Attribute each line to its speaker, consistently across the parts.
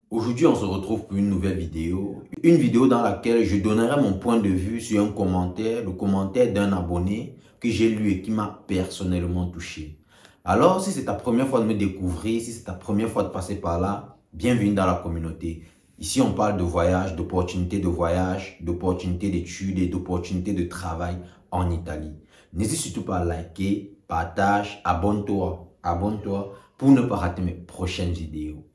Speaker 1: Aujourd'hui, on se retrouve pour une nouvelle vidéo. Une vidéo dans laquelle je donnerai mon point de vue sur un commentaire, le commentaire d'un abonné que j'ai lu et qui m'a personnellement touché. Alors, si c'est ta première fois de me découvrir, si c'est ta première fois de passer par là, bienvenue dans la communauté. Ici, on parle de voyage, d'opportunités de voyage, d'opportunités d'études et d'opportunités de travail en Italie. N'hésite surtout pas à liker, partage, abonne-toi pour ne pas rater mes prochaines vidéos.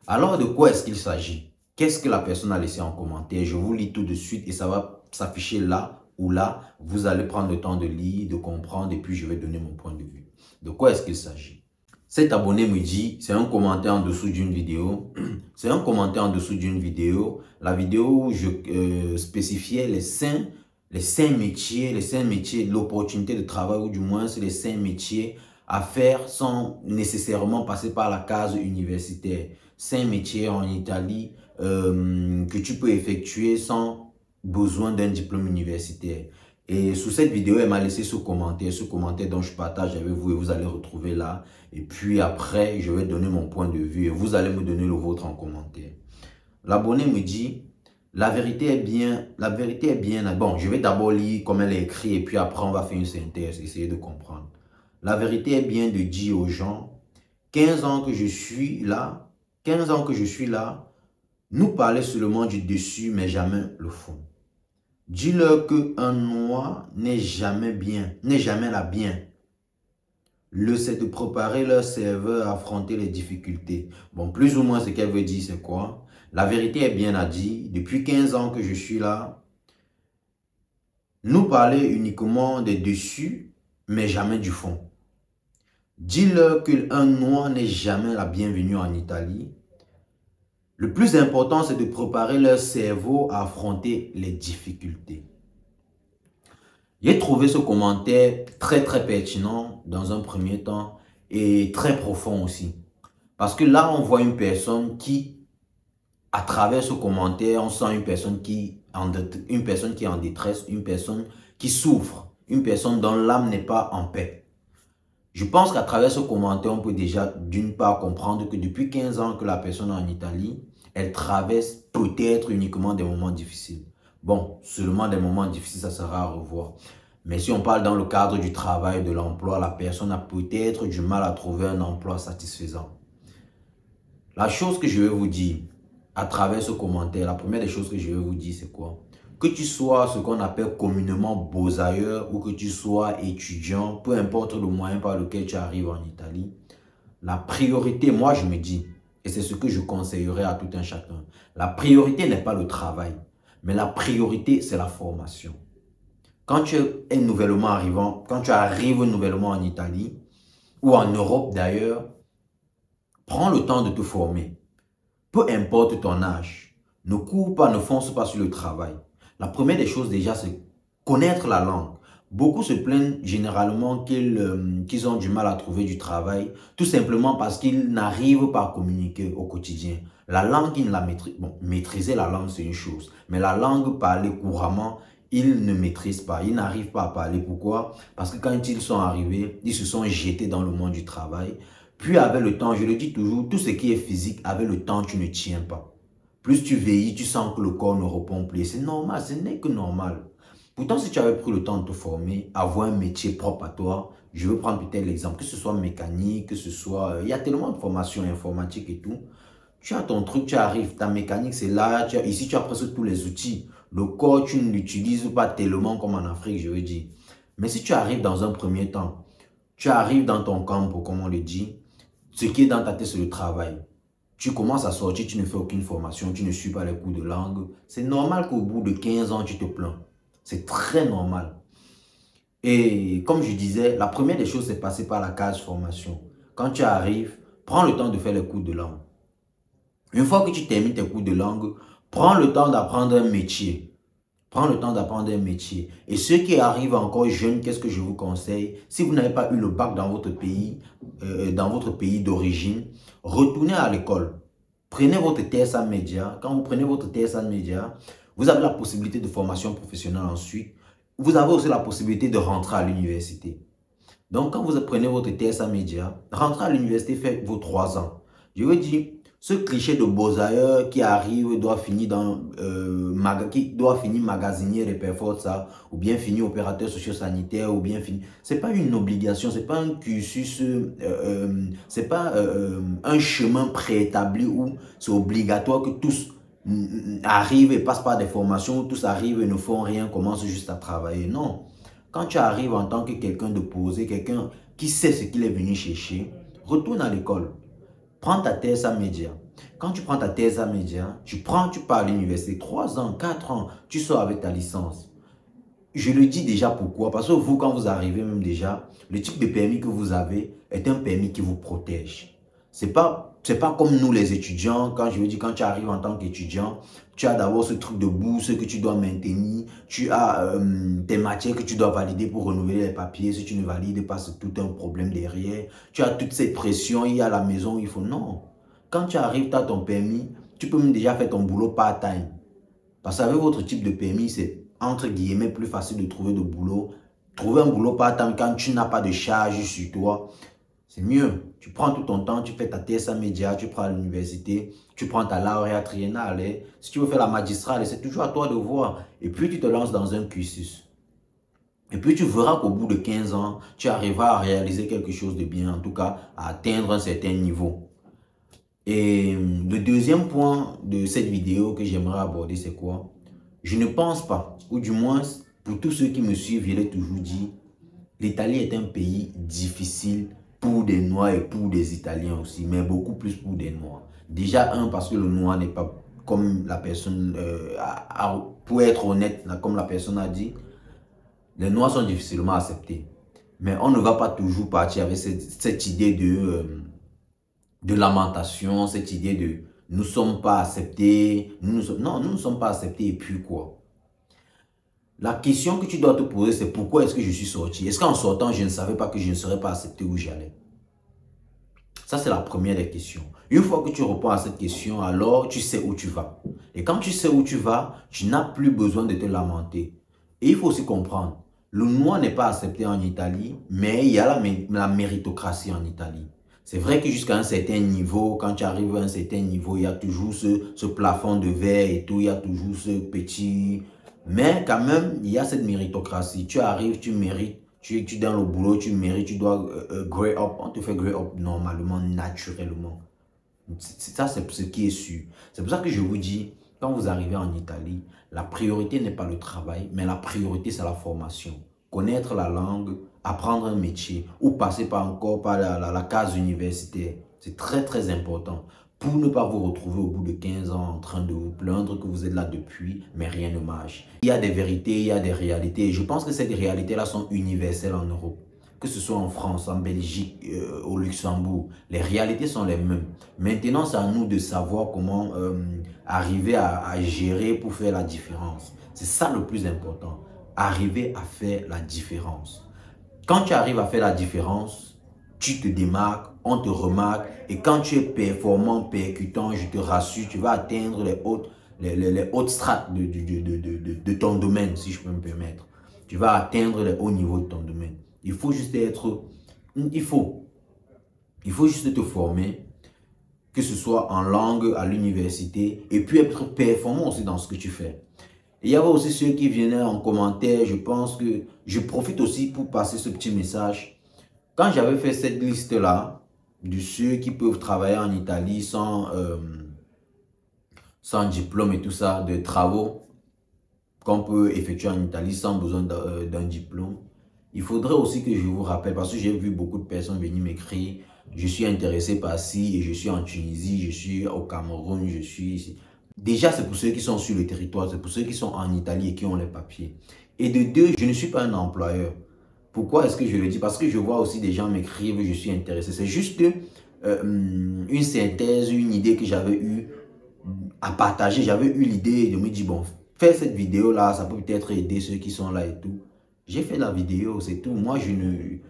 Speaker 1: Alors, de quoi est-ce qu'il s'agit? Qu'est-ce que la personne a laissé en commentaire? Je vous lis tout de suite et ça va s'afficher là ou là. Vous allez prendre le temps de lire, de comprendre et puis je vais donner mon point de vue. De quoi est-ce qu'il s'agit? Cet abonné me dit, c'est un commentaire en dessous d'une vidéo. C'est un commentaire en dessous d'une vidéo. La vidéo où je spécifiais les cinq métiers, l'opportunité de travail ou du moins c'est les 5 métiers à faire sans nécessairement passer par la case universitaire. 5 métiers en Italie que tu peux effectuer sans besoin d'un diplôme universitaire. Et sous cette vidéo, elle m'a laissé ce commentaire dont je partage avec vous et vous allez retrouver là. Et puis après, je vais donner mon point de vue et vous allez me donner le vôtre en commentaire. L'abonné me dit, la vérité est bien. Bon, je vais d'abord lire comme elle est écrite et puis après on va faire une synthèse, essayer de comprendre. La vérité est bien de dire aux gens, 15 ans que je suis là, nous parler seulement du dessus mais jamais le fond. Dis-leur qu'un noir n'est jamais là bien. C'est de préparer leur serveur à affronter les difficultés. Bon, plus ou moins ce qu'elle veut dire, c'est quoi? La vérité est bien à dire. Depuis 15 ans que je suis là, nous parler uniquement des dessus, mais jamais du fond. Dis-leur qu'un noir n'est jamais la bienvenue en Italie. Le plus important, c'est de préparer leur cerveau à affronter les difficultés. J'ai trouvé ce commentaire très pertinent dans un premier temps et très profond aussi. Parce que là, on voit une personne qui, à travers ce commentaire, on sent une personne qui est en détresse, une personne qui souffre, une personne dont l'âme n'est pas en paix. Je pense qu'à travers ce commentaire, on peut déjà d'une part comprendre que depuis 15 ans que la personne est en Italie, elle traverse peut-être uniquement des moments difficiles. Bon, seulement des moments difficiles, ça sera à revoir. Mais si on parle dans le cadre du travail, de l'emploi, la personne a peut-être du mal à trouver un emploi satisfaisant. La chose que je vais vous dire à travers ce commentaire, la première des choses que je vais vous dire, c'est quoi? Que tu sois ce qu'on appelle communément beaux-ailleurs ou que tu sois étudiant, peu importe le moyen par lequel tu arrives en Italie, la priorité, moi je me dis, et c'est ce que je conseillerais à tout un chacun, la priorité n'est pas le travail, mais la priorité c'est la formation. Quand tu es nouvellement arrivant, quand tu arrives nouvellement en Italie ou en Europe d'ailleurs, prends le temps de te former. Peu importe ton âge, ne cours pas, ne fonce pas sur le travail. La première des choses déjà, c'est connaître la langue. Beaucoup se plaignent généralement qu'ils ont du mal à trouver du travail, tout simplement parce qu'ils n'arrivent pas à communiquer au quotidien. La langue, ils ne la maîtrisent. Bon, maîtriser la langue, c'est une chose. Mais la langue parlée couramment, ils ne maîtrisent pas. Ils n'arrivent pas à parler. Pourquoi? Parce que quand ils sont arrivés, ils se sont jetés dans le monde du travail. Puis avec le temps, je le dis toujours, tout ce qui est physique, avec le temps, tu ne tiens pas. Plus tu vieillis, tu sens que le corps ne répond plus. C'est normal, ce n'est que normal. Pourtant, si tu avais pris le temps de te former, avoir un métier propre à toi, je veux prendre peut-être l'exemple, que ce soit mécanique, que ce soit... il y a tellement de formations informatiques et tout. Tu as ton truc, tu arrives, ta mécanique, c'est là. Ici, tu as presque tous les outils. Le corps, tu ne l'utilises pas tellement comme en Afrique, je veux dire. Mais si tu arrives dans un premier temps, tu arrives dans ton camp, comme on le dit, ce qui est dans ta tête, c'est le travail. Tu commences à sortir, tu ne fais aucune formation, tu ne suis pas les cours de langue. C'est normal qu'au bout de 15 ans, tu te plains. C'est très normal. Et comme je disais, la première des choses, c'est passer par la case formation. Quand tu arrives, prends le temps de faire les cours de langue. Une fois que tu termines tes cours de langue, prends le temps d'apprendre un métier. Prends le temps d'apprendre un métier. Et ceux qui arrivent encore jeunes, qu'est-ce que je vous conseille? Si vous n'avez pas eu le bac dans votre pays d'origine, retournez à l'école. Prenez votre TSA Média. Quand vous prenez votre TSA Média, vous avez la possibilité de formation professionnelle ensuite vous avez aussi la possibilité de rentrer à l'université. Donc, quand vous prenez votre TSA Média, rentrez à l'université, faites vos 3 ans. Je veux dire, ce cliché de beaux-ailleurs qui arrive, doit finir magasinier les perfors, ça, ou bien finir opérateur socio-sanitaire, ou bien finir. C'est pas une obligation, c'est pas un cursus, c'est pas un chemin préétabli où c'est obligatoire que tous arrivent et passent par des formations, où tous arrivent et ne font rien, commencent juste à travailler. Non. Quand tu arrives en tant que quelqu'un de posé, quelqu'un qui sait ce qu'il est venu chercher, retourne à l'école. Prends ta TSA Média. Quand tu prends ta TSA Média, tu pars à l'université. 3 ans, 4 ans, tu sors avec ta licence. Je le dis déjà pourquoi. Parce que vous, quand vous arrivez même déjà, le type de permis que vous avez est un permis qui vous protège. C'est pas comme nous les étudiants. Quand je veux dire, quand tu arrives en tant qu'étudiant, tu as d'abord ce truc de bourse que tu dois maintenir. Tu as tes matières que tu dois valider pour renouveler les papiers. Si tu ne valides pas, c'est tout un problème derrière. Tu as toute cette pression. Il y a la maison où il faut. Non. Quand tu arrives, tu as ton permis. Tu peux même déjà faire ton boulot part-time. Parce qu'avec votre type de permis, c'est entre guillemets plus facile de trouver de boulot. Trouver un boulot part-time quand tu n'as pas de charge sur toi, c'est mieux. Tu prends tout ton temps, tu fais ta TSA Média, tu prends à l'université, tu prends ta lauréat triennale. Si tu veux faire la magistrale, c'est toujours à toi de voir. Et puis tu te lances dans un cursus. Et puis tu verras qu'au bout de 15 ans, tu arriveras à réaliser quelque chose de bien, en tout cas à atteindre un certain niveau. Et le deuxième point de cette vidéo que j'aimerais aborder, c'est quoi? Je ne pense pas, ou du moins pour tous ceux qui me suivent, je l'ai toujours dit, l'Italie est un pays difficile pour des Noirs et pour des Italiens aussi, mais beaucoup plus pour des Noirs. Déjà, parce que le Noir n'est pas comme la personne, pour être honnête, comme la personne a dit, les Noirs sont difficilement acceptés. Mais on ne va pas toujours partir avec cette idée de lamentation, cette idée de nous ne sommes pas acceptés. Non, nous ne sommes pas acceptés et puis quoi? La question que tu dois te poser, c'est pourquoi est-ce que je suis sorti? Est-ce qu'en sortant, je ne savais pas que je ne serais pas accepté où j'allais? Ça, c'est la première des questions. Une fois que tu réponds à cette question, alors tu sais où tu vas. Et quand tu sais où tu vas, tu n'as plus besoin de te lamenter. Et il faut aussi comprendre, le noir n'est pas accepté en Italie, mais il y a la méritocratie en Italie. C'est vrai que jusqu'à un certain niveau, quand tu arrives à un certain niveau, il y a toujours ce plafond de verre et tout, il y a toujours ce petit... Mais quand même, il y a cette méritocratie. Tu arrives, tu mérites, tu es dans le boulot, tu mérites, tu dois grow up. On te fait grow up normalement, naturellement. Ça, c'est ce qui est sûr. C'est pour ça que je vous dis, quand vous arrivez en Italie, la priorité n'est pas le travail, mais la priorité, c'est la formation. Connaître la langue, apprendre un métier ou passer encore par la case universitaire. C'est très, très important pour ne pas vous retrouver au bout de 15 ans en train de vous plaindre que vous êtes là depuis, mais rien ne marche. Il y a des vérités, il y a des réalités. Et je pense que ces réalités-là sont universelles en Europe. Que ce soit en France, en Belgique, au Luxembourg, les réalités sont les mêmes. Maintenant, c'est à nous de savoir comment arriver à gérer pour faire la différence. C'est ça le plus important. Arriver à faire la différence. Quand tu arrives à faire la différence, tu te démarques, on te remarque. Et quand tu es performant, percutant, je te rassure, tu vas atteindre les hautes strates de ton domaine, si je peux me permettre. Tu vas atteindre les hauts niveaux de ton domaine. Il faut juste être... Il faut juste te former, que ce soit en langue, à l'université, et puis être performant aussi dans ce que tu fais. Et il y avait aussi ceux qui venaient en commentaire, je pense que je profite aussi pour passer ce petit message. Quand j'avais fait cette liste-là, de ceux qui peuvent travailler en Italie sans diplôme et tout ça, de travaux qu'on peut effectuer en Italie sans besoin d'un diplôme, il faudrait aussi que je vous rappelle, parce que j'ai vu beaucoup de personnes venir m'écrire, je suis intéressé par ci, et je suis en Tunisie, je suis au Cameroun, je suis ici. Déjà, c'est pour ceux qui sont sur le territoire, c'est pour ceux qui sont en Italie et qui ont les papiers. Et de deux, je ne suis pas un employeur. Pourquoi est-ce que je le dis? Parce que je vois aussi des gens m'écrire, je suis intéressé. C'est juste une synthèse, une idée que j'avais eu à partager. J'avais eu l'idée de me dire, bon, faire cette vidéo-là, ça peut peut-être aider ceux qui sont là et tout. J'ai fait la vidéo, c'est tout. Moi, je ne...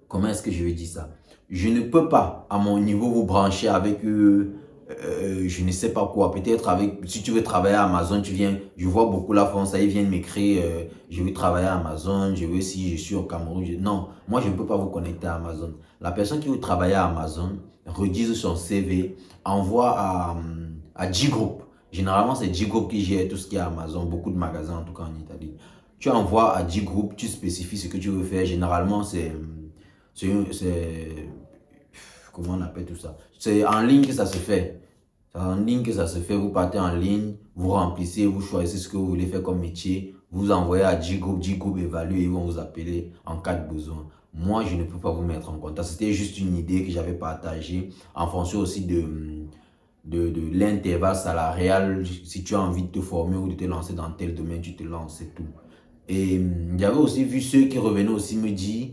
Speaker 1: comment est-ce que je vais dire ça? Je ne peux pas, à mon niveau, vous brancher avec je ne sais pas quoi. Peut-être avec, si tu veux travailler à Amazon, tu viens, je vois beaucoup la France, ils viennent m'écrire, je veux travailler à Amazon, je veux si je suis au Cameroun. Non, moi je ne peux pas vous connecter à Amazon. La personne qui veut travailler à Amazon, redise son CV, envoie à G-Group. Généralement, c'est G-Group qui gère tout ce qui est Amazon, beaucoup de magasins en tout cas en Italie. Tu envoies à G-Group, tu spécifies ce que tu veux faire. Généralement, comment on appelle tout ça? C'est en ligne que ça se fait. C'est en ligne que ça se fait. Vous partez en ligne, vous remplissez, vous choisissez ce que vous voulez faire comme métier. Vous envoyez à G-Group évalue et ils vont vous appeler en cas de besoin. Moi, je ne peux pas vous mettre en contact. C'était juste une idée que j'avais partagée en fonction aussi de l'intervalle salarial. Si tu as envie de te former ou de te lancer dans tel domaine, tu te lances, c'est tout. Et j'avais aussi vu ceux qui revenaient aussi me dire,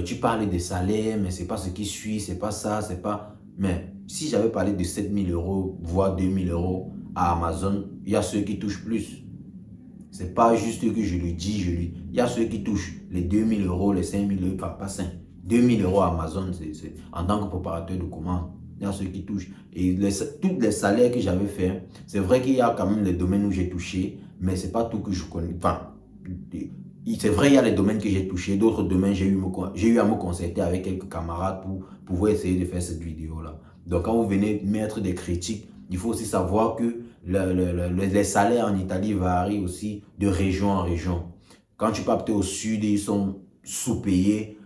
Speaker 1: tu parlais des salaires, mais c'est pas ce qui suit, c'est pas ça, c'est pas... Mais si j'avais parlé de 7 000 euros, voire 2 000 euros à Amazon, il y a ceux qui touchent plus. C'est pas juste que je le dis, il y a ceux qui touchent les 2 000 euros, les 5 000 euros, enfin pas 5, 2 000 euros à Amazon, en tant que préparateur de commandes. Il y a ceux qui touchent. Et tous les salaires que j'avais fait, c'est vrai qu'il y a quand même les domaines où j'ai touché, mais c'est pas tout que je connais. Enfin, c'est vrai, il y a les domaines que j'ai touchés. D'autres domaines, j'ai eu à me concerter avec quelques camarades pour pouvoir essayer de faire cette vidéo-là. Donc, quand vous venez mettre des critiques, il faut aussi savoir que les salaires en Italie varient aussi de région en région. Quand tu partes au sud, ils sont sous-payés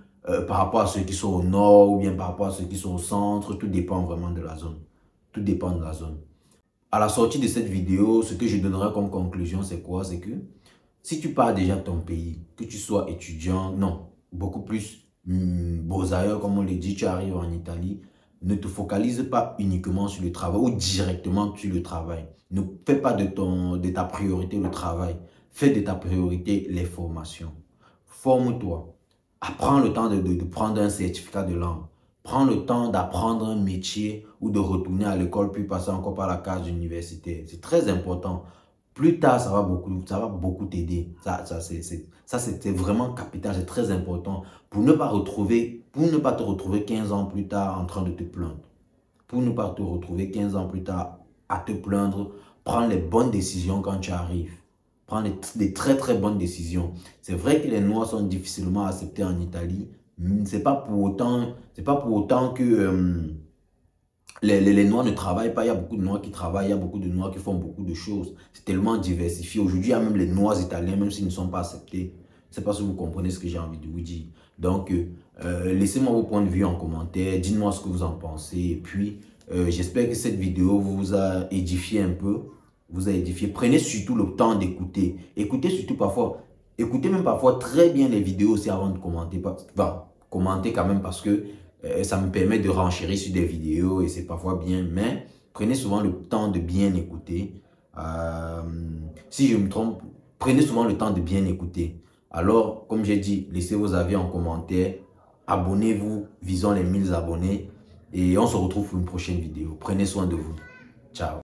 Speaker 1: par rapport à ceux qui sont au nord ou bien par rapport à ceux qui sont au centre. Tout dépend vraiment de la zone. Tout dépend de la zone. À la sortie de cette vidéo, ce que je donnerai comme conclusion, c'est quoi? C'est que si tu pars déjà de ton pays, que tu sois étudiant, non, beaucoup plus beaux ailleurs, comme on le dit, tu arrives en Italie, ne te focalise pas uniquement sur le travail ou directement sur le travail. Ne fais pas de ta priorité le travail. Fais de ta priorité les formations. Forme-toi. Apprends le temps de prendre un certificat de langue. Prends le temps d'apprendre un métier ou de retourner à l'école puis passer encore par la case universitaire. C'est très important. Plus tard, ça va beaucoup t'aider. Ça c'est vraiment capital, c'est très important pour ne pas te retrouver 15 ans plus tard en train de te plaindre. Pour ne pas te retrouver 15 ans plus tard à te plaindre, prends les bonnes décisions quand tu arrives. Prends des très très bonnes décisions. C'est vrai que les Noirs sont difficilement acceptés en Italie, mais c'est pas pour autant que les Noirs ne travaillent pas. Il y a beaucoup de Noirs qui travaillent, il y a beaucoup de Noirs qui font beaucoup de choses. C'est tellement diversifié. Aujourd'hui, il y a même les Noirs italiens, même s'ils ne sont pas acceptés. Je ne sais pas si vous comprenez ce que j'ai envie de vous dire. Donc, laissez-moi vos points de vue en commentaire. Dites-moi ce que vous en pensez. Et puis, j'espère que cette vidéo vous a édifié un peu. Vous a édifié. Prenez surtout le temps d'écouter. Écoutez même parfois très bien les vidéos aussi avant de commenter. Enfin, commentez quand même parce que ça me permet de renchérir sur des vidéos et c'est parfois bien, mais prenez souvent le temps de bien écouter. Si je me trompe, prenez souvent le temps de bien écouter. Alors, comme j'ai dit, laissez vos avis en commentaire, abonnez-vous, visons les 1000 abonnés et on se retrouve pour une prochaine vidéo. Prenez soin de vous. Ciao.